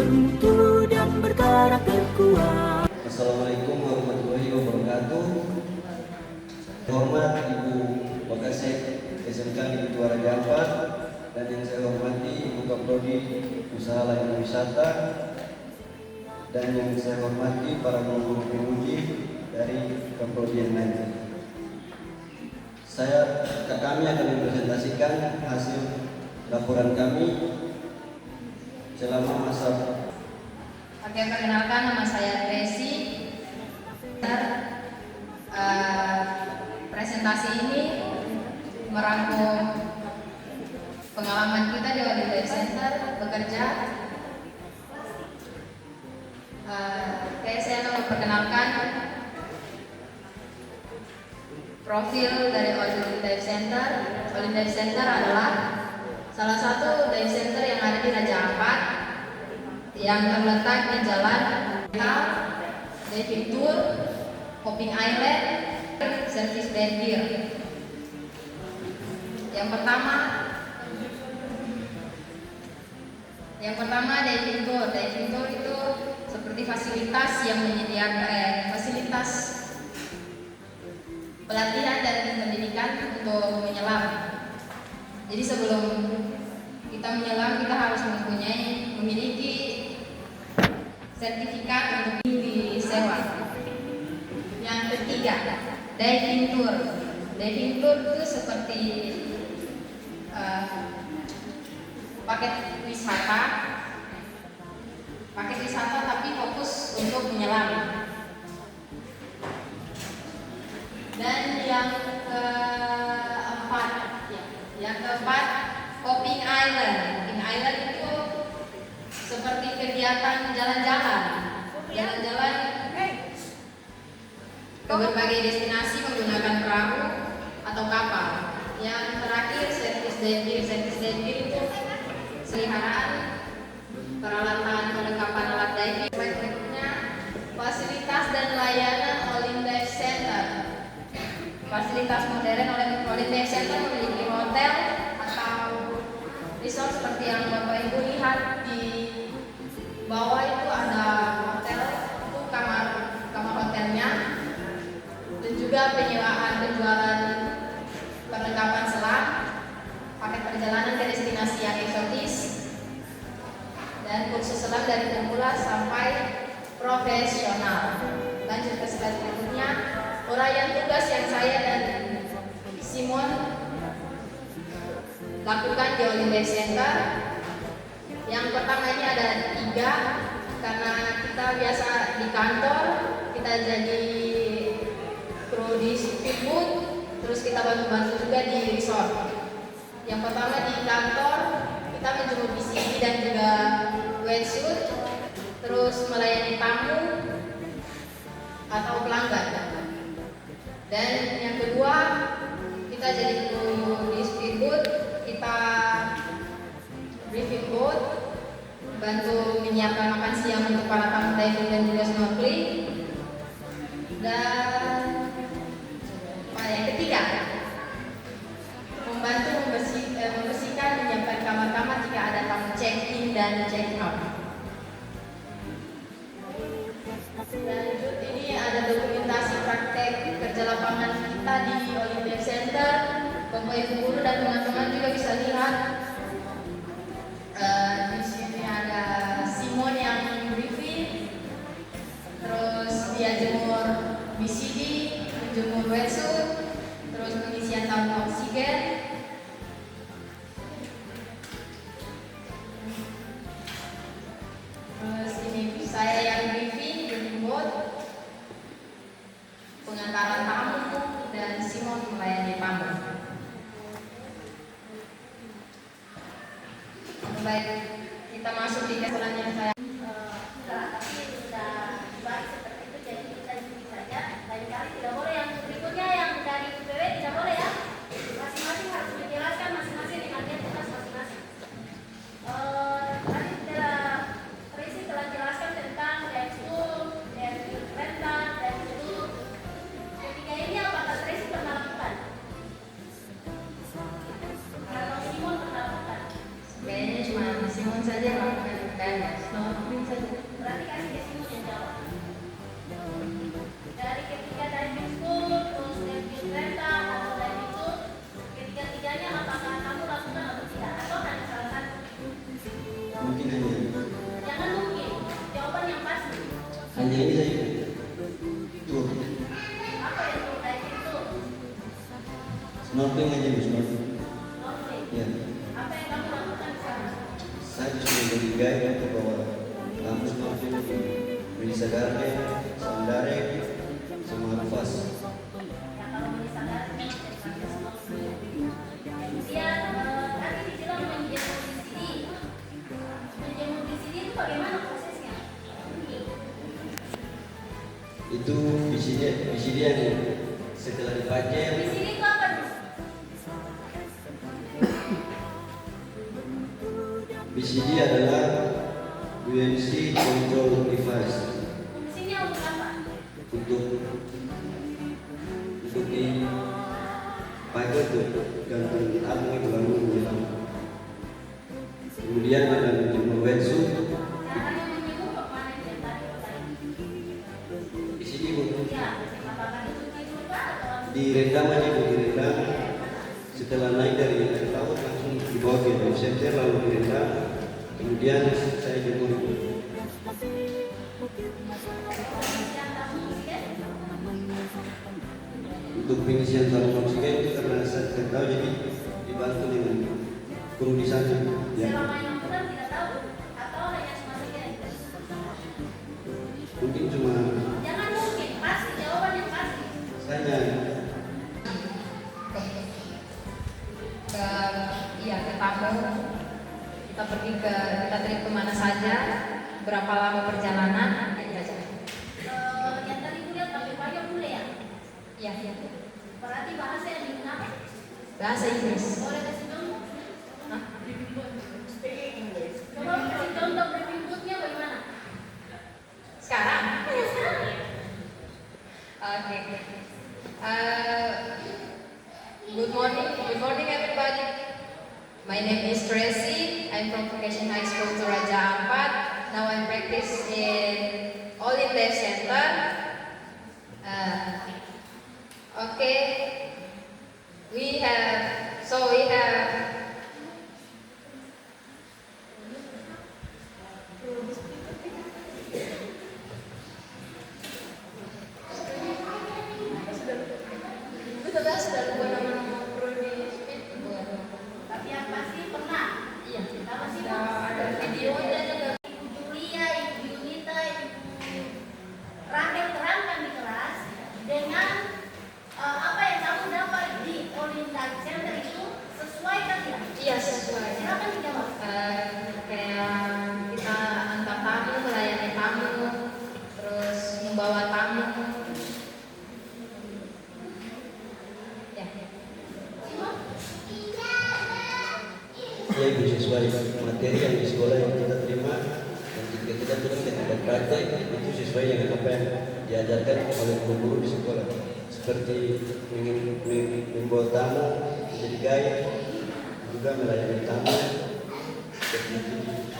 bermutu dan berkarakter kuat. Assalamualaikum warahmatullahi wabarakatuh. Hormat Ibu Wakasek SMK Negeri Raja Ampat dan yang saya hormati Ibu Kaprodi Usaha Layanan Wisata dan yang saya hormati para guru penguji dari Kaprodi yang lain. Kami akan mempresentasikan hasil laporan kami selama masa. Oke, perkenalkan nama saya Tracy. Presentasi ini merangkum pengalaman kita di Olive Life Center bekerja. Saya akan memperkenalkan profil dari Olive Life Center. Olive Life Center adalah salah satu dive center yang ada di Raja Ampat yang terletak di Jalan Diving Tour, Hopping Island, Service Beer. Yang pertama diving tour. Diving tour itu seperti fasilitas yang menyediakan fasilitas pelatihan dan pendidikan untuk menyelam. Jadi sebelum kita menyelam, kita harus memiliki sertifikat untuk disewa. Yang ketiga, diving tour. Diving tour itu seperti paket wisata tapi fokus untuk menyelam. Dan yang keempat, Hopping Island. Hopping Island itu seperti kegiatan jalan-jalan ke berbagai destinasi menggunakan perahu atau kapal. Yang terakhir, service diving. Service diving itu peliharaan peralatan kelengkapan alat diving. Berikutnya, fasilitas dan layanan Olive Life Center. Fasilitas modern Olive Life Center memiliki hotel atau resort seperti yang Bapak Ibu lihat di bawah itu ada hotel, itu kamar hotelnya, dan juga penjualan perlengkapan selam, paket perjalanan ke destinasi yang eksotis, dan kursus selam dari pemula sampai profesional. Lanjut ke slide berikutnya, uraian tugas yang saya dan Simon lakukan di Olive Life Center. Yang pertama ini ada 3, karena kita biasa di kantor, kita jadi kru di speedboat, terus kita bantu-bantu juga di resort. Yang pertama di kantor, kita menjemur BCD dan juga wetsuit, terus melayani tamu atau pelanggan. Dan yang kedua, kita jadi kru di speedboat, kita briefing boat, bantu menyiapkan makan siang untuk para tamu diving dan juga snorkeling. Dan yang ketiga, membantu membersihkan, menyiapkan kamar-kamar jika ada tamu check-in dan check-out. Lanjut, ini ada dokumentasi praktek kerja lapangan kita di Olive Life Center. Bapak Ibu guru dan teman-teman juga bisa lihat. Di sini ada Simon yang briefing, terus dia jemur BCD, menjemur wetsuit, terus pengisian tabung oksigen. Terus ini saya yang briefing boat, pengantaran tamu, dan Simon melayani tamu. Baik, kita masuk di keselanjutnya saya. Tapi sudah dibahas seperti itu, jadi kita ikuti saja. Lain kali tidak boleh yang berikutnya yang dari UPW tidak boleh ya. Masing-masing harus menjelaskan masing-masing dengan identitas masing-masing. Tadi Tracy telah jelaskan tentang dive school, dive rental, dive school. Ketiga ini apakah Tracy pernah lakukan? Atau Simon pernah lakukan? Kayaknya cuma Simon saja yang melakukan dan snorkeling aja Bu, snorkeling. Snorkeling. Ya, Apa yang kamu lakukan di sana? saya disuruh jadi guide untuk bawa lampu snorkeling, Melissa Garden, Sandare, sama Rufas. Ya kalau misalkan jadi pakai snorkeling. Kemudian tadi dibilang menjemur di sini. Menjemur di sini itu bagaimana prosesnya? Itu visi dia nih. Setelah dipakai, Di sini itu apa nih? visi dia adalah UNC control device Fungsinya untuk apa? untuk dipakai tuh gantung tabung itu lalu menjelang. Kemudian ada menjemur wetsuit Caranya menjemur kemana yang tadi di sini Bu. Ya, apakah itu tidur kah atau Direndam aja Bu, direndam. Setelah naik dari air laut langsung dibawa ke center lalu direndam. Kemudian saya jemur. Untuk pengisian tabung oksigen itu karena saya tidak tahu jadi dibantu dengan kru di sana. Ya. selama yang benar tidak tahu atau hanya cuma sekian? Mungkin cuma Jangan mungkin, pasti jawaban yang pasti. saya ke tamu, kita pergi kita trip kemana saja, berapa lama perjalanan, itu aja. Yang tadi kulihat pakai payung boleh ya? Iya. Berarti bahasa yang digunakan Bahasa Inggris. boleh kasih contoh? Hah? Coba kasih contoh briefing booknya bagaimana? Sekarang. Oke. Good morning everybody. My name is Tracy. I'm from Vocation High School Toraja Ampat. Now I practice in Olin Day Center. Okay. We have sudah lupa nama prodi speed bukan? Tapi yang pasti pernah. Iya. Apa sih Sudah Mas? ada videonya juga. Ibu Julia, Ibu Yunita, Ibu Rahel terangkan di kelas dengan apa yang kamu dapat di Olinda Center itu sesuai kan tidak? Iya sesuai. Silakan dijawab. Kayak kita antar tamu, melayani tamu, terus membawa tamu. Ya. ya Ibu sesuai materi yang di sekolah yang kita terima dan ketika kita turun ke tempat praktek itu sesuai dengan apa yang diajarkan oleh guru di sekolah seperti membawa tamu, menjadi guide, juga melayani tamu seperti itu.